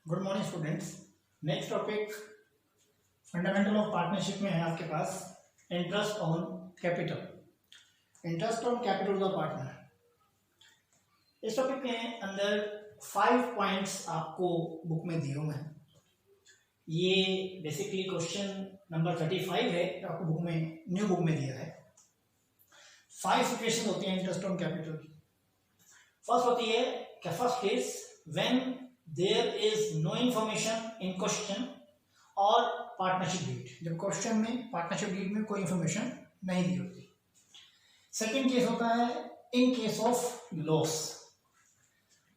Good morning students. Next topic fundamental of partnership में है आपके पास interest on capital. Interest on capital of partner. इस topic में अंदर 5 पॉइंट्स आपको बुक में दिए हुए हैं। ये बेसिकली क्वेश्चन नंबर 35 है जो आपको बुक में न्यू बुक में दिया है। 5 सिचुएशन होती हैं इंटरेस्ट ऑन कैपिटल। फर्स्ट होती है कि first case when there is no information in question और पार्टनरशिप डीड, जब क्वेश्चन में पार्टनरशिप डीड में कोई इंफॉर्मेशन नहीं दी होती। सेकंड केस होता है in case of loss.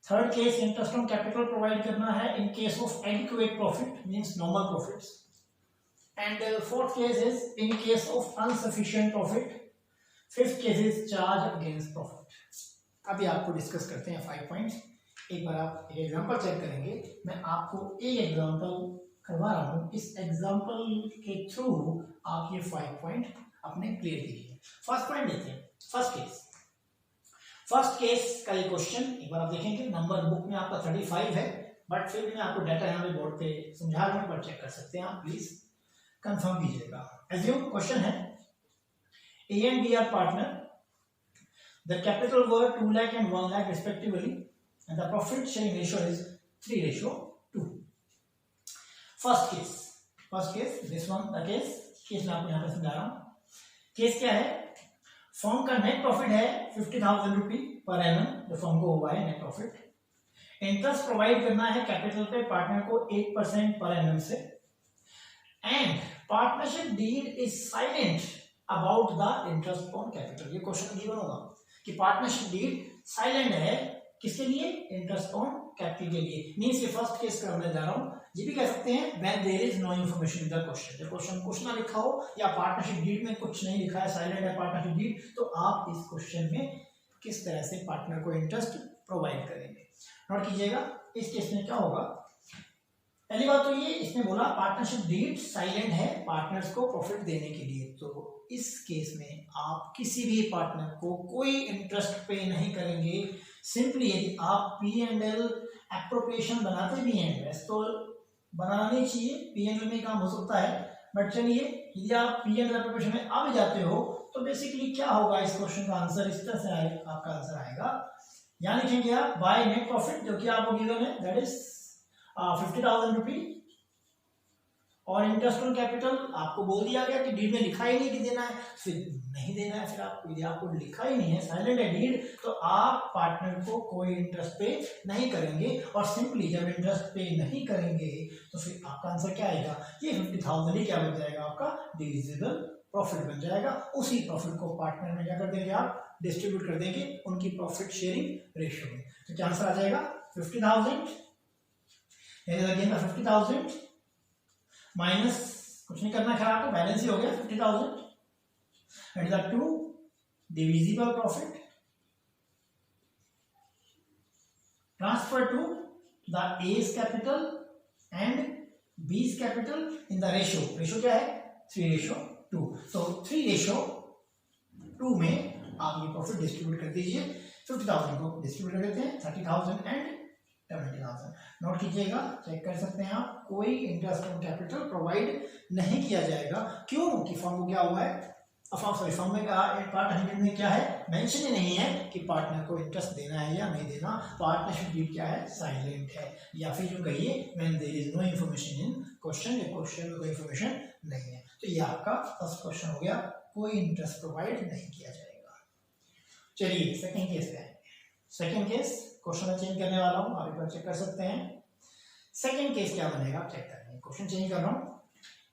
Third case interest on capital provide करना है in case of adequate profit means normal profits. And fourth case is in case of unsufficient profit. Fifth case is charge against profit. अभी आपको discuss करते हैं 5 points. एक बार आप एक example check करेंगे। मैं आपको एक एग्जांपल करवा रहा हूँ, इस एग्जांपल के थ्रू आप ये 5 पॉइंट अपने क्लियर कीजिए। फर्स्ट पॉइंट देखते हैं। फर्स्ट केस का ये क्वेश्चन एक बार आप देखेंगे। नंबर बुक में आपका 35 है, बट फिर भी मैं आपको डाटा यहाँ पे बोर्ड पे समझा रहा हूँ, पर चेक कर सकते हैं आप, प्लीज कंफर्म कीजिएगा। एज्यूम क्वेश्चन है A and B are partner, the capital were 2 lakh and 1 lakh respectively and the profit sharing ratio is 3:2. first case this one the case मैं आपको यहाँ पे समझा रहा हूँ। केस क्या है? फर्म का नेट प्रॉफिट है 50,000 रुपी पर एनम, जो फर्म को हुआ है नेट प्रॉफिट। इंटरेस्ट प्रोवाइड करना है कैपिटल पे पार्टनर को 8% पर एनम से। And partnership deed is silent about the interest on capital. ये क्वेश्चन गिवन होगा कि पार्टनरशिप डीड साइलेंट है किसके लिए? इंटरेस्ट ऑन कैपिटल के लिए। मींस ये फर्स्ट केस करने जा रहा हूं। ये भी कह सकते हैं when there is no information in the question. जब क्वेश्चन कुछ ना लिखा हो या पार्टनरशिप डीड में कुछ नहीं लिखा है, साइलेंट है पार्टनरशिप डीड, तो आप इस क्वेश्चन में किस तरह से पार्टनर को इंटरेस्ट प्रोवाइड करेंगे। नोट कीजिएगा इस केस में क्या होगा। पहली बात तो ये इसमें बोला पार्टनरशिप डीड साइलेंट है पार्टनर्स को प्रॉफिट देने के लिए। तो इस केस में आप किसी भी पार्टनर को कोई इंटरेस्ट पे नहीं करेंगे। सिंपली यदि आप P&L एप्रोप्रिएशन बनाते भी हैं, वैसे तो बनाना नहीं चाहिए, P&L में काम हो सकता है, बट चलिए यदि आप P&L एप्रोप्रिएशन में आ भी जाते हो तो बेसिकली क्या होगा, इस क्वेश्चन का आंसर इस तरह से आएगा। आपका आंसर आएगा यहाँ लिखेंगे आप बाय नेट प्रॉफिट, जो कि आपको गिवन है, दैट इज 50,000 रुपी। और इंटरेस्ट ऑन कैपिटल आपको बोल दिया गया कि डीड में लिखा ही नहीं कि देना है, फिर नहीं देना है। फिर आपको यदि आपको लिखा ही नहीं है, साइलेंट है डीड, तो आप पार्टनर को कोई इंटरेस्ट पे नहीं करेंगे। और सिंपली जब इंटरेस्ट पे नहीं करेंगे तो फिर आपका आंसर क्या आएगा? ये 50,000 ही क्या बन जाएगा? आपका डिविजिबल प्रॉफिट बन जाएगा। उसी प्रॉफिट को पार्टनर में क्या कर देंगे आप? डिस्ट्रीब्यूट कर देंगे उनकी प्रॉफिट शेयरिंग रेशियो में। तो क्या आंसर आ जाएगा? 50,000 50,000 माइनस कुछ नहीं करना, खैर आपको बैलेंस ही हो गया 50,000 and the 2 divisible profit transfer to the A's capital and B's capital in the ratio क्या है? 3:2। तो 3:2 में आप ये प्रॉफिट डिस्ट्रीब्यूट कर दीजिए। 50,000 को डिस्ट्रीब्यूट कर देते हैं 30,000 एंड 70,000। नोट कीजिएगा, चेक कर सकते हैं आप, कोई इंटरेस्ट ऑन कैपिटल प्रोवाइड नहीं किया जाएगा। क्यों? कि फर्म को क्या हुआ है, फर्म में पार्टनरशिप में क्या है, मेंशन ही नहीं है कि पार्टनर को इंटरेस्ट देना है या नहीं देना। पार्टनरशिप डीड क्या है? साइलेंट है। या फिर जो कहिए when there is no information in question, ये क्वेश्चन में कोई इंफॉर्मेशन नहीं है। तो ये आपका फर्स्ट क्वेश्चन हो गया, कोई इंटरेस्ट प्रोवाइड नहीं किया जाएगा। चलिए सेकेंड केस पे आएंगे। सेकेंड केस क्वेश्चन में चेंज करने वाला हूं, आप एक बार चेक कर सकते हैं। सेकंड केस क्या बनेगा आप चेक करेंगे। क्वेश्चन चेंज कर रहा हूं।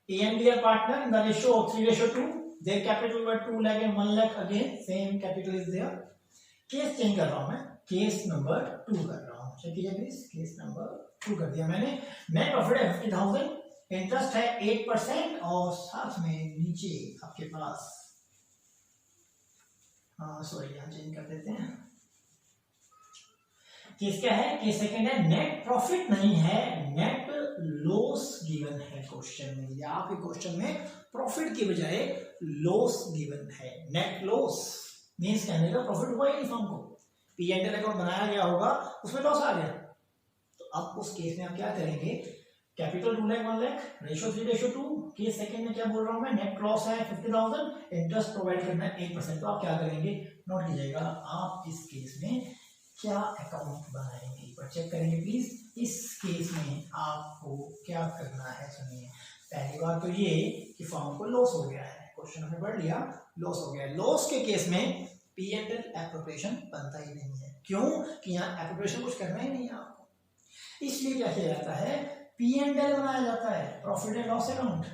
A and B are partner in the ratio of 3:2, their capital were 2 lakh and 1 lakh, again same capital is there. Case change कर रहा हूं मैं, केस नंबर 2 कर रहा हूं। चेक कीजिए प्लीज, केस नंबर 2 कर दिया मैंने। नेट प्रॉफिट है 50,000, इंटरेस्ट है 8% और साथ में नीचे आपके पास सॉरी यहां चेंज कर देते हैं। केस क्या है? केस सेकंड है, नेट प्रॉफिट नहीं है, नेट लॉस गिवन है क्वेश्चन में। या आपके क्वेश्चन में प्रॉफिट की बजाय लॉस गिवन है। नेट लॉस मींस कहने का प्रॉफिट हुआ ही नहीं फर्म को। P&L अकाउंट बनाया गया होगा, उसमें लॉस आ गया, तो अब उस केस में आप क्या करेंगे, capital 2 lakh 1 lakh, ratio 3:2, case second में क्या बोल रहा हूं मैं, नेट लॉस है 50,000, इंटरेस्ट प्रोवाइड करना है 8%। तो आप क्या करेंगे, नोट कीजिएगा, आप इस केस में क्या अकाउंट बनाएंगे, पर चेक करेंगे प्लीज। इस केस में आपको क्या करना है, सुनिए। पहली बात तो ये कि फर्म को लॉस हो गया है, क्वेश्चन हमने पढ़ लिया, लॉस हो गया है। लॉस के केस में P&L एप्रोप्रिएशन बनता ही नहीं है। क्यों कि यहाँ एप्रोप्रिएशन कुछ करना ही नहीं है आपको, इसलिए क्या किया जाता है, P&L बनाया जाता है, profit and loss account.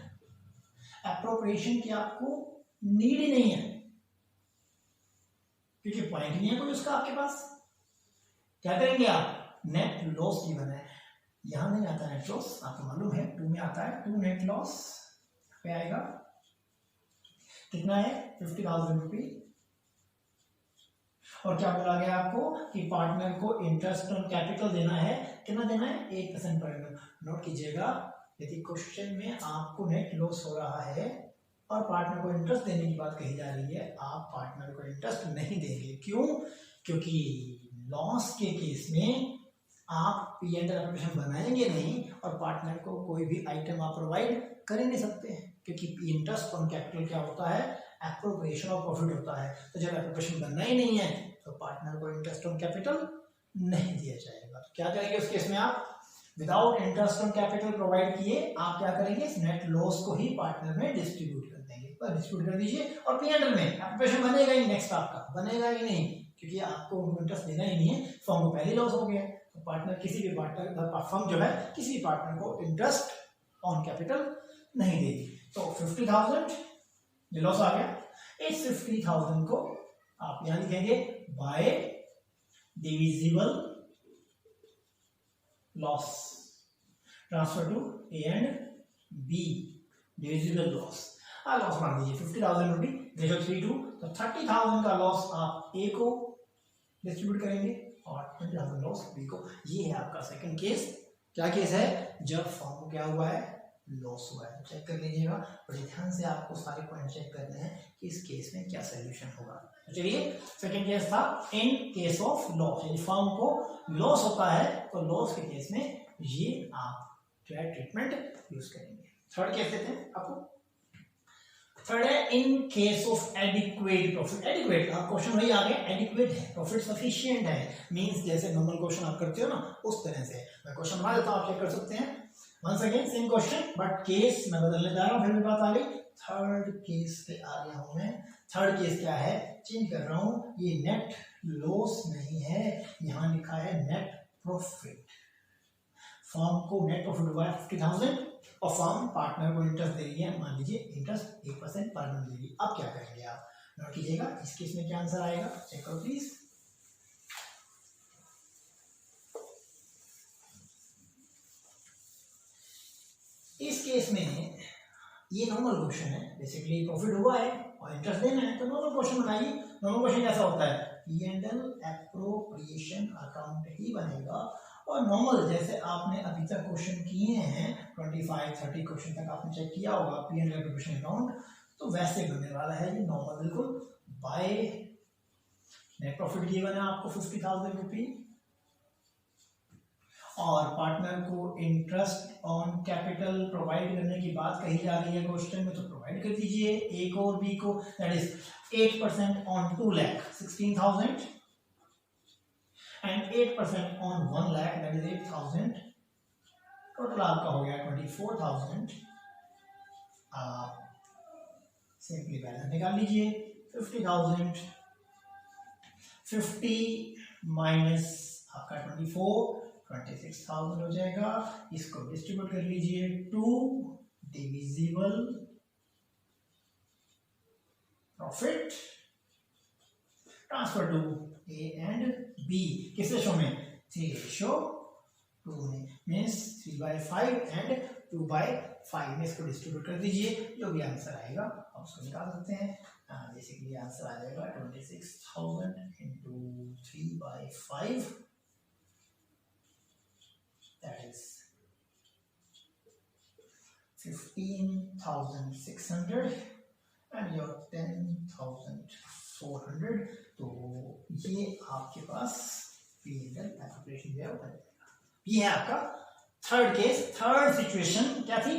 Appropriation की आपको नीड ही नहीं है, क्योंकि पॉइंट नहीं है कोई उसका आपके पास। क्या करेंगे आप, नेट लॉस की बनाए, यहां नहीं आता नेट लॉस, आपको मालूम है 2 में आता है, 2 नेट लॉस पे आएगा, कितना है 50,000 रुपी। और क्या बोला गया आपको कि पार्टनर को इंटरेस्ट ऑन कैपिटल देना है, कितना देना है 8% पर एनम। नोट कीजिएगा, यदि क्वेश्चन में आपको नेट लॉस हो रहा है और पार्टनर को इंटरेस्ट देने की बात कही जा रही है, आप पार्टनर को इंटरेस्ट नहीं देंगे। क्यों, क्योंकि लॉस के केस में आप P&L एप्रोप्रिएशन बनाएंगे नहीं और पार्टनर को कोई भी आइटम आप प्रोवाइड कर ही नहीं सकते, क्योंकि इंटरेस्ट ऑन कैपिटल क्या होता है, एप्रोप्रिएशन ऑफ प्रॉफिट होता है। तो जब एप्रोप्रिएशन बनना ही नहीं है तो पार्टनर को इंटरेस्ट ऑन कैपिटल नहीं दिया जाएगा। तो क्या करेंगे उस केस में, आप without interest on capital provide किए आप क्या करेंगे, इस नेट लॉस को ही पार्टनर में डिस्ट्रीब्यूट कर देंगे, पर डिस्ट्रीब्यूट कर दीजिए। और P&L में एप्रोप्रिएशन बनेगा ही, नेक्स्ट आपका बनेगा ही नहीं, क्योंकि आपको इंटरेस्ट देना ही नहीं है, फर्म को पहले लॉस हो गया। तो पार्टनर किसी भी पार्टनर, फर्म जो है किसी भी पार्टनर को इंटरेस्ट ऑन कैपिटल नहीं देगी। तो 50,000 ये लॉस आ गया, इस 50,000 को आप यहां लिखेंगे by divisible loss, transfer to A and B, divisible loss. Loss मान दीजिए 50,000 रुपी, रेशियो 3:2, तो 30,000 का लॉस आप A को डिस्ट्रीब्यूट करेंगे और 20,000 लॉस B को। ये है आपका सेकंड केस। क्या केस है, जब फर्म को क्या हुआ है, लॉस हुआ है। चेक कर लीजिएगा, बड़े ध्यान से आपको सारे पॉइंट चेक करने हैं कि इस केस में क्या सोल्यूशन होगा। तो चलिए, सेकंड केस था इन केस ऑफ लॉस, यदि फर्म को लॉस होता है तो लॉस के केस में ये आप जो है ट्रीटमेंट यूज करेंगे। थर्ड केस देते हैं आपको। थर्ड है in case of adequate profit. Adequate question वही आ गया, एडिक्वेट है, प्रॉफिट सफिशिएंट है, मींस जैसे नॉर्मल क्वेश्चन आप करते हो ना उस तरह से मैं क्वेश्चन बना देता हूं, आप चेक कर सकते हैं। Once again same question, but case मैं बदलने जा रहा हूं, फिर भी बात आ गई। थर्ड केस पे आ गया हूं मैं। थर्ड केस क्या है, चेंज कर रहा हूं, ये नेट लॉस नहीं है, यहां लिखा है नेट प्रॉफिट। फर्म को नेट प्रॉफिट हुआ है 50,000 और फर्म पार्टनर को इंटरेस्ट दे रही है, मान लीजिए इंटरेस्ट 8% पर मंथ देगी। अब क्या करेंगे आप, नोट कीजिएगा, इस केस में क्या आंसर आएगा, चेक करो प्लीज। इस केस में ये नॉर्मल क्वेश्चन है, बेसिकली प्रॉफिट हुआ है और इंटरेस्ट देना है, तो नॉर्मल क्वेश्चन बनाइए। नॉर्मल क्वेश्चन कैसा होता है, P&L एप्रोप्रिएशन अकाउंट ही बनेगा। और नॉर्मल जैसे आपने अभी तक क्वेश्चन किए हैं 25-30 क्वेश्चन तक आपने चेक किया होगा P&L एप्रोप्रिएशन अकाउंट, तो वैसे बनने वाला है ये नॉर्मल बिल्कुल। बाय नेट प्रॉफिट गिवन है आपको 50,000 रुपी और पार्टनर को इंटरेस्ट ऑन कैपिटल प्रोवाइड करने की बात कही जा रही है क्वेश्चन में, तो प्रोवाइड कर दीजिए A को और B को, that is 8% on 2 lakh 16,000 and 8% on 1 lakh that is 8,000। Total आपका हो गया 24,000। आप सिंपली बैलेंस निकाल लीजिए, 50,000 50 माइनस आपका 26,000 हो जाएगा। इसको डिस्ट्रीब्यूट कर लीजिए, 2 divisible profit transfer to A and B, किस रेशो में, 3:2 में, मीन्स 3/5 एंड 2/5 में इसको डिस्ट्रीब्यूट कर दीजिए, जो भी आंसर आएगा आप उसको निकाल सकते हैं। बेसिकली आंसर आ जाएगा 26,000 into 3/5, that is 15,600 and your 10,400। तो ये आपके पास P&L एप्रोप्रिएशन जो है बन जाएगा। ये है आपका थर्ड केस। थर्ड सिचुएशन क्या थी?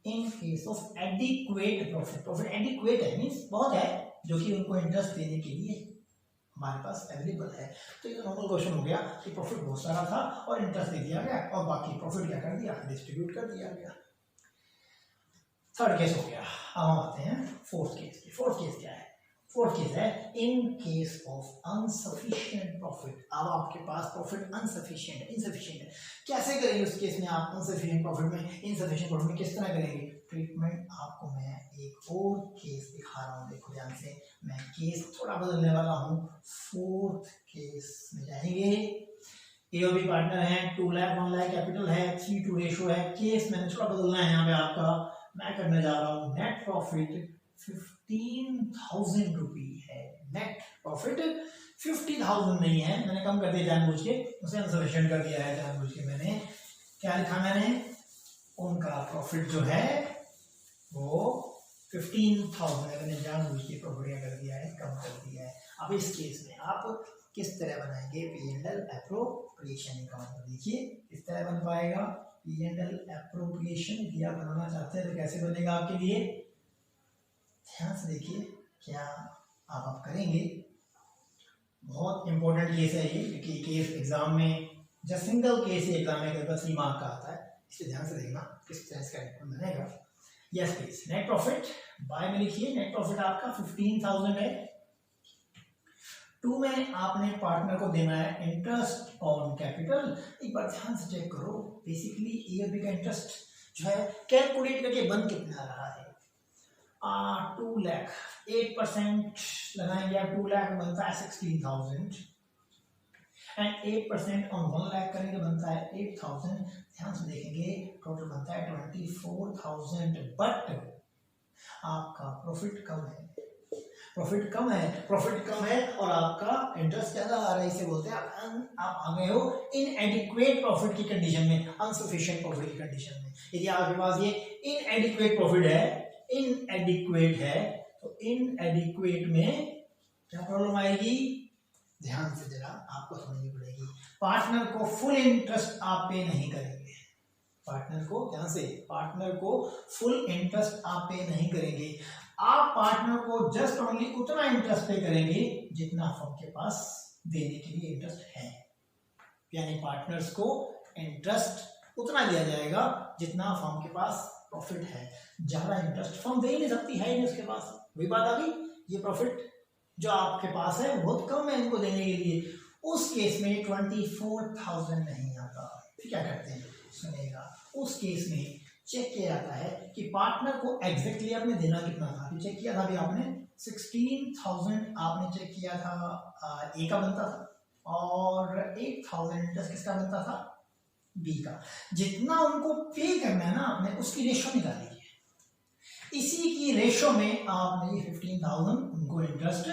इन case of adequate profit. Profit adequate है मींस बहुत है जो कि उनको इंटरेस्ट देने के लिए हमारे पास अवेलेबल है। तो ये नॉर्मल क्वेश्चन हो गया कि प्रॉफिट बहुत सारा था और इंटरेस्ट दे दिया गया और बाकी प्रॉफिट क्या कर दिया? डिस्ट्रीब्यूट कर दिया गया। थर्ड केस हो गया। अब हम आते हैं फोर्थ केस पे। फोर्थ केस क्या है? फोर्थ केस है in case of unsufficient profit. अब आपके पास प्रॉफिट अनसफिशिएंट है, इनसफिशिएंट है। कैसे करेंगे उस केस में आप अनसफिशिएंट प्रॉफिट में, इनसफिशिएंट प्रॉफिट में किस तरह करेंगे? ट्रीटमेंट आपको मैं एक और केस दिखा रहा हूँ, देखो ध्यान से। मैं केस थोड़ा बदलने वाला हूँ। फोर्थ केस में जाएंगे। ए और बी पार्टनर है, 2 लाख 1 लाख कैपिटल है, 3:2 रेशो है। केस मैंने थोड़ा बदलना है यहाँ पे आपका। मैं करने जा रहा हूँ नेट प्रॉफिट 15,000 रुपी है। नेट प्रॉफिट 50,000 नहीं है, मैंने कम कर दिया जानबूझ के, उसे अनसफिशिएंट कर दिया है जानबूझ के। मैंने क्या लिखा? मैंने उनका प्रॉफिट जो है वो 15,000 है, मैंने जानबूझ के प्रॉफिट क्या कर दिया है? कम कर दिया है। अब इस केस में आप किस तरह बनाएंगे P&L एप्रोप्रिएशन अकाउंट? देखिए किस तरह बन पाएगा P&L एप्रोप्रिएशन। यदि आप बनाना चाहते हैं तो कैसे बनेगा आपके लिए? ध्यान से देखिए क्या आप करेंगे। बहुत इंपॉर्टेंट केस है ये, क्योंकि केस एग्जाम में जब सिंगल केस ही एग्जाम में 3 मार्क का आता है, इसलिए ध्यान से देखना किस तरह इसका बनेगा। Yes please. Net profit by में लिखिए। नेट प्रॉफिट आपका 15,000 है। 2 में आपने पार्टनर को देना है इंटरेस्ट ऑन कैपिटल। एक बार ध्यान से चेक करो, बेसिकली ए और बी का इंटरेस्ट जो है कैलकुलेट करके बन कितना रहा है? 2 लाख 8% लगाएंगे आप। 2 लाख बनता है 16,000 एंड 8% ऑन 1 लाख करेंगे बनता है 8,000। ध्यान से देखेंगे टोटल बनता है 24,000। बट आपका प्रॉफिट कम है। प्रॉफिट कम है, प्रॉफिट कम है और आपका इंटरेस्ट ज्यादा आ रहा है। इसे बोलते हैं आप आ गए हो इनएडिक्वेट प्रॉफिट की कंडीशन में, अनसफिशिएंट प्रॉफिट की कंडीशन में। यदि आपके पास ये इनएडिक्वेट प्रॉफिट है, इनएडिक्वेट है, तो इनएडिक्वेट में क्या प्रॉब्लम आएगी? ध्यान से जरा आपको समझनी पड़ेगी। पार्टनर को फुल इंटरेस्ट आप पे नहीं करेंगे। पार्टनर को, ध्यान से, पार्टनर को फुल इंटरेस्ट आप पे नहीं करेंगे। आप पार्टनर को जस्ट ओनली उतना इंटरेस्ट पे करेंगे जितना फर्म के पास देने के लिए इंटरेस्ट है। यानी पार्टनर्स को इंटरेस्ट उतना दिया जाएगा जितना फर्म के पास प्रॉफिट है। ज्यादा इंटरेस्ट फर्म दे ही नहीं सकती, है नहीं उसके पास। वही बात आ गई, ये प्रॉफिट जो आपके पास है बहुत कम है इनको देने के लिए। उस केस में 24,000 नहीं आता। फिर क्या करते हैं? सुनेगा। उस केस में चेक किया जाता है कि पार्टनर को एग्जैक्टली आपने देना कितना था। चेक किया था अभी आपने 16,000 आपने चेक किया था, ए का बनता था, और 8,000 इंटरेस्ट किसका बनता था? बी का। जितना उनको पे करना है ना आपने, उसकी रेशो निकाल लीजिए। इसी की रेशो में आपने ये 15,000 उनको इंटरेस्ट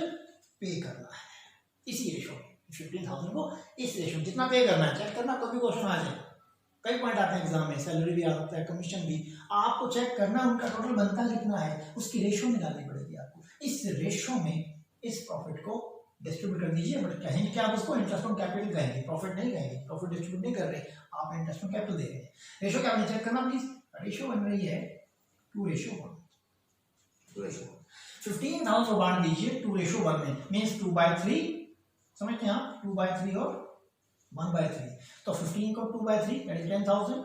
पे करना है। इसी रेशो में 15,000 को इस रेशो जितना पे करना है, चेक करना। कभी क्वेश्चन आ जाए, कई पॉइंट आते हैं एग्जाम में, सैलरी भी आ सकता है, कमीशन भी। आपको चेक करना उनका टोटल बनता कितना है, उसकी रेशो निकालनी पड़ेगी आपको। इस रेशो में इस प्रॉफिट को डिस्ट्रीब्यूट कर दीजिए। बट कहेंगे कि आप उसको इंटरेस्ट ऑन कैपिटल कहेंगे, प्रॉफिट नहीं कहेंगे। प्रॉफिट डिस्ट्रीब्यूट नहीं कर रहे, आप इंटरेस्ट ऑन कैपिटल दे रहे हैं। रेशो क्या चेक करना प्लीज। रेशो बन रही है 2:1। 2:1 15,000 को बांट दीजिए 2:1 में, मीन्स 2/3। समझते हैं आप? 2/3 और 1/3। तो 15 को 2/3 दैट इज 10,000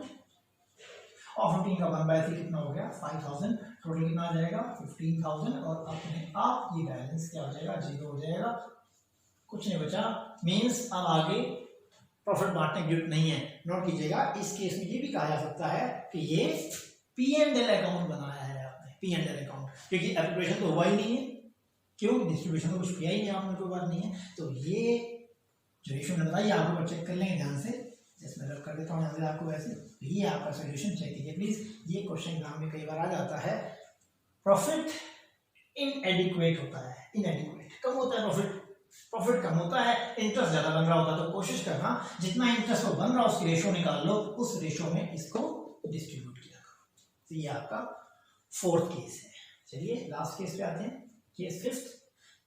और 15 का 1/3 कितना हो गया? 5,000। टोटल कितना आ जाएगा? 15,000। और अपने आप ये बैलेंस क्या हो जाएगा? 0 हो जाएगा, कुछ नहीं बचा। मीन्स अब आगे प्रॉफिट बांटने की जरूरत नहीं है। नोट कीजिएगा, इस केस में ये भी कहा जा सकता है कि ये P&L अकाउंट बनाया है आपने, P&L अकाउंट, क्योंकि एप्रोप्रिएशन तो हुआ ही नहीं है। क्यों? डिस्ट्रीब्यूशन तो कुछ किया ही नहीं आपने, कोई बात नहीं है। तो ये जो रेशो ने बताइए आपको चेक कर लेंगे ध्यान से। जिसमें रख कर देता हूँ यहाँ से आपको वैसे। तो ये आपका सोल्यूशन चेक कीजिए प्लीज। ये क्वेश्चन एग्जाम में कई बार आ जाता है। प्रॉफिट इनएडिक्वेट होता है, इनएडिक्वेट कम होता है प्रॉफिट, प्रॉफिट कम होता है, इंटरेस्ट ज्यादा बन रहा होता है। तो कोशिश करना जितना इंटरेस्ट बन रहा है उसकी रेशो निकाल लो, उस रेशो में इसको डिस्ट्रीब्यूट किया करो। तो ये आपका फोर्थ केस है। चलिए लास्ट केस पे आते हैं। Case fifth,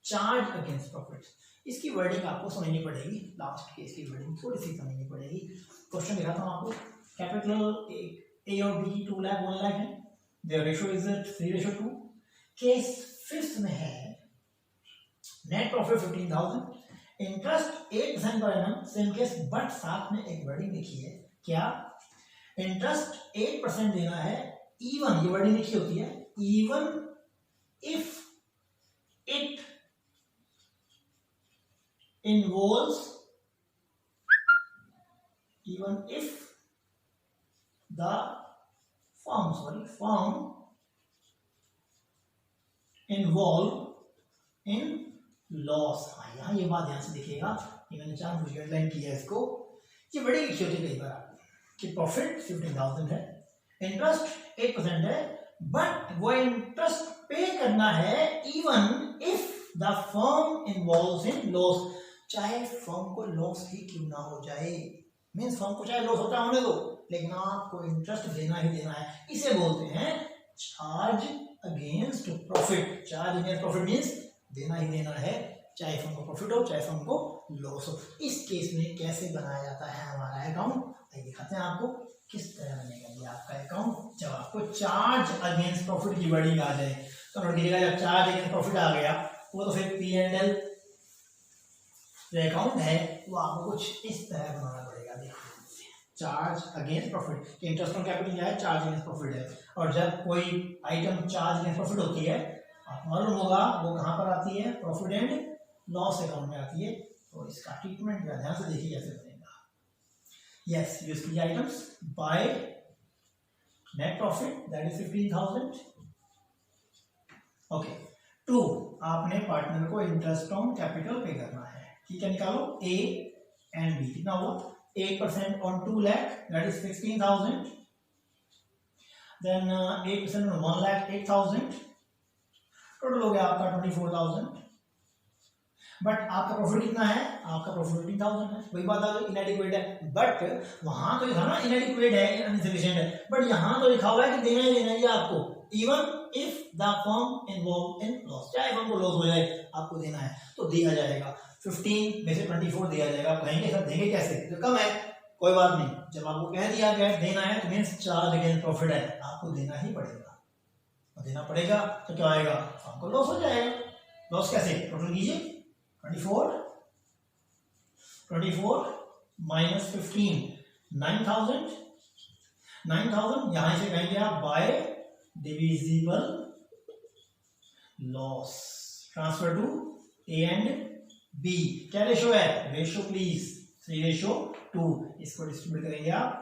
charge against profit. इसकी वर्डिंग आपको समझनी पड़ेगी, लास्ट केस की वर्डिंग थोड़ी सी समझनी पड़ेगी। क्वेश्चन दिखाता हूँ आपको, कैपिटल ए और बी 2 लाख 1 लाख है, their ratio is 3:2। Case fifth में है net profit 15,000, interest 8% per annum, same case, but साथ में एक वर्डिंग लिखी है, क्या इंटरेस्ट 8% देना है इवन, ये वर्डिंग लिखी होती है, even if it involves, even if the firm involve in loss। हाँ, यहाँ ये बात ध्यान से देखिएगा, ये मैंने जानबूझ के अंडरलाइन किया है इसको, ये बड़ी लिखी होती है कई बार कि प्रॉफिट 15,000 है, इंटरेस्ट 8% है, बट वो इंटरेस्ट पे करना है even if the firm involves in loss, चाहे फर्म को लॉस ही क्यों ना हो जाए, मीन्स फर्म को चाहे लॉस होता होने दो, लेकिन आपको इंटरेस्ट देना ही देना है, इसे बोलते हैं charge against profit. Charge against profit means देना ही देना है, चाहे फर्म को प्रॉफिट हो चाहे फर्म को लॉस हो। इस केस में कैसे बनाया जाता है हमारा अकाउंट, आइए दिखाते हैं आपको किस तरह बनेगा ये आपका अकाउंट। जब आपको चार्ज अगेंस्ट प्रॉफिट की वर्डिंग आ जाए तो नोट कीजिएगा, जब चार्ज अगेंस्ट प्रॉफिट आ गया वो तो फिर P&L जो अकाउंट है वो आपको कुछ इस तरह बनाना पड़ेगा। देखिए, charge against profit, interest on capital क्या है, चार्ज अगेंस्ट प्रॉफिट है, और जब कोई आइटम चार्ज अगेंस्ट प्रॉफिट होती है, आपको मालूम होगा वो कहाँ पर आती है, प्रॉफिट एंड लॉस अकाउंट में आती है। तो इसका ट्रीटमेंट ध्यान से देखिए कैसे बनेगा। यस, यूज कीजिए items by net profit that is 15,000। Okay, 2, आपने पार्टनर को इंटरेस्ट ऑन कैपिटल पे करना है, ठीक है, निकालो A एंड B, कितना हुआ 8% on 2 lakh that is 16,000, then 8% on 1 lakh 8,000, total हो गया आपका 24,000। बट आपका प्रॉफिट कितना है, आपका प्रॉफिट 15,000 है, वही बात आ गई, इनएडिक्वेट है, बट वहां तो लिखा ना इनएडिक्वेट है, इनसफिशिएंट है, बट यहां तो लिखा हुआ है कि देना ही देना है आपको, even if the firm involve in loss, चाहे फर्म को लॉस हो जाए आपको देना है तो दिया जाएगा। 15 में से 24 दिया जाएगा, आप कहेंगे सर देंगे कैसे, तो कम है, कोई बात नहीं, जब आपको कह दिया गया देना है तो मीन्स चार्ज अगेंस्ट प्रॉफिट है, आपको देना ही पड़ेगा, और देना पड़ेगा तो क्या आएगा, फर्म को लॉस हो जाएगा। लॉस कैसे, टोटल कीजिए 24 माइनस 15 9,000 यहां से कहेंगे आप by divisible loss, transfer to A and B. क्या रेशो है, रेशो प्लीज 3:2, इसको डिस्ट्रीब्यूट करेंगे आप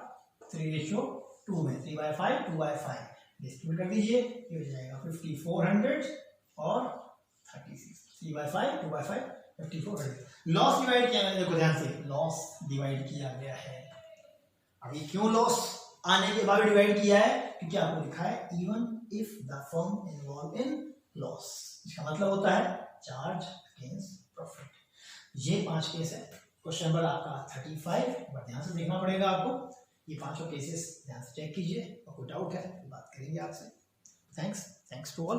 3:2 में, 3/5 2/5 डिस्ट्रीब्यूट कर दीजिए, ये हो जाएगा 5400 और 36, 3/5 2/5 5400। लॉस डिवाइड किया है, देखो ध्यान से, लॉस डिवाइड किया गया है। अभी क्यों लॉस आने के बाद डिवाइड किया है, क्योंकि आपको लिखा है even if the firm involve in loss, इसका मतलब होता है चार्ज अगेंस्ट प्रॉफिट। ये 5 केस है, क्वेश्चन नंबर आपका 35, बट ध्यान से देखना पड़ेगा आपको, ये 5 केसेस ध्यान से चेक कीजिए, और कोई डाउट है तो बात करेंगे आपसे। Thanks to all.